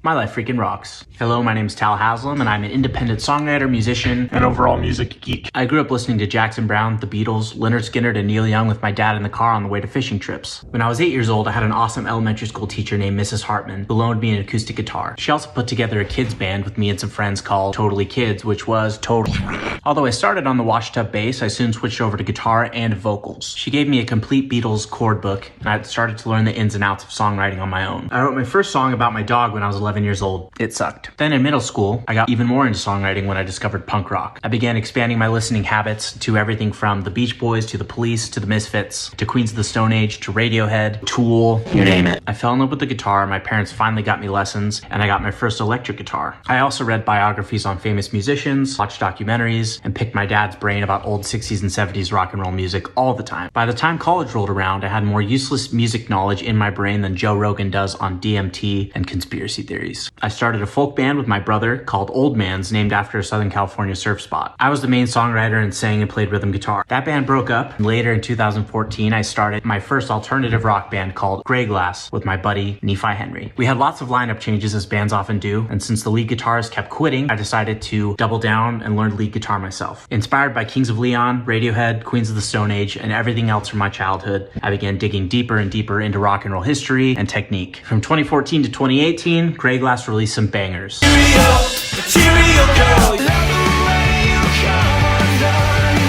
My life freaking rocks. Hello, my name is Tal Haslam, and I'm an independent songwriter, musician, and overall music geek. I grew up listening to Jackson Browne, The Beatles, Lynyrd Skynyrd, and Neil Young with my dad in the car on the way to fishing trips. When I was 8 years old, I had an awesome elementary school teacher named Mrs. Hartman who loaned me an acoustic guitar. She also put together a kids band with me and some friends called Totally Kids, which was totally. Although I started on the washtub bass, I soon switched over to guitar and vocals. She gave me a complete Beatles chord book, and I started to learn the ins and outs of songwriting on my own. I wrote my first song about my dog when I was 11 years old. It sucked. Then in middle school, I got even more into songwriting when I discovered punk rock. I began expanding my listening habits to everything from the Beach Boys to the Police to the Misfits to Queens of the Stone Age to Radiohead, Tool, you name it. I fell in love with the guitar. My parents finally got me lessons, and I got my first electric guitar. I also read biographies on famous musicians, watched documentaries, and picked my dad's brain about old 60s and 70s rock and roll music all the time. By the time college rolled around, I had more useless music knowledge in my brain than Joe Rogan does on DMT and conspiracy theories. I started a folk band with my brother called Old Man's, named after a Southern California surf spot. I was the main songwriter and sang and played rhythm guitar. That band broke up, and later in 2014, I started my first alternative rock band called Grey Glass with my buddy Nephi Henry. We had lots of lineup changes as bands often do, and since the lead guitarist kept quitting, I decided to double down and learn lead guitar myself. Inspired by Kings of Leon, Radiohead, Queens of the Stone Age, and everything else from my childhood, I began digging deeper and deeper into rock and roll history and technique. From 2014 to 2018, Grey Glass released some bangers. Cheerio girl.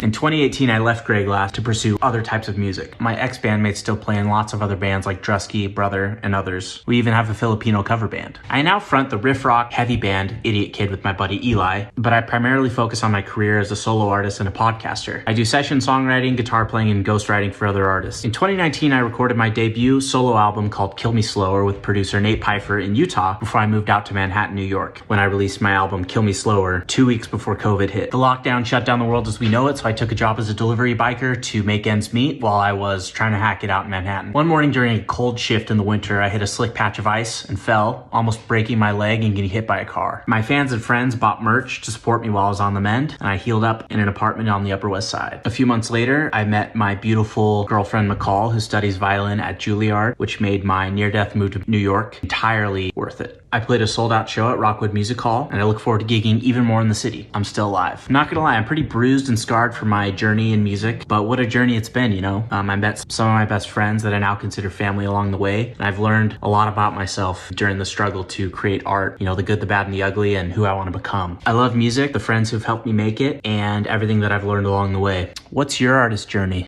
In 2018, I left Grey Glass to pursue other types of music. My ex-bandmates still play in lots of other bands like Drusky, Brother, and others. We even have a Filipino cover band. I now front the riff rock heavy band Idiot Kid with my buddy Eli, but I primarily focus on my career as a solo artist and a podcaster. I do session songwriting, guitar playing, and ghostwriting for other artists. In 2019, I recorded my debut solo album called Kill Me Slower with producer Nate Pfeiffer in Utah before I moved out to Manhattan, New York, when I released my album Kill Me Slower 2 weeks before COVID hit. The lockdown shut down the world as we know it, so I took a job as a delivery biker to make ends meet while I was trying to hack it out in Manhattan. One morning during a cold shift in the winter, I hit a slick patch of ice and fell, almost breaking my leg and getting hit by a car. My fans and friends bought merch to support me while I was on the mend, and I healed up in an apartment on the Upper West Side. A few months later, I met my beautiful girlfriend McCall, who studies violin at Juilliard, which made my near-death move to New York entirely worth it. I played a sold-out show at Rockwood Music Hall, and I look forward to gigging even more in the city. I'm still alive. I'm not gonna lie, I'm pretty bruised and scarred from my journey in music, but what a journey it's been, you know? I met some of my best friends that I now consider family along the way, and I've learned a lot about myself during the struggle to create art, you know, the good, the bad, and the ugly, and who I want to become. I love music, the friends who've helped me make it, and everything that I've learned along the way. What's your artist journey?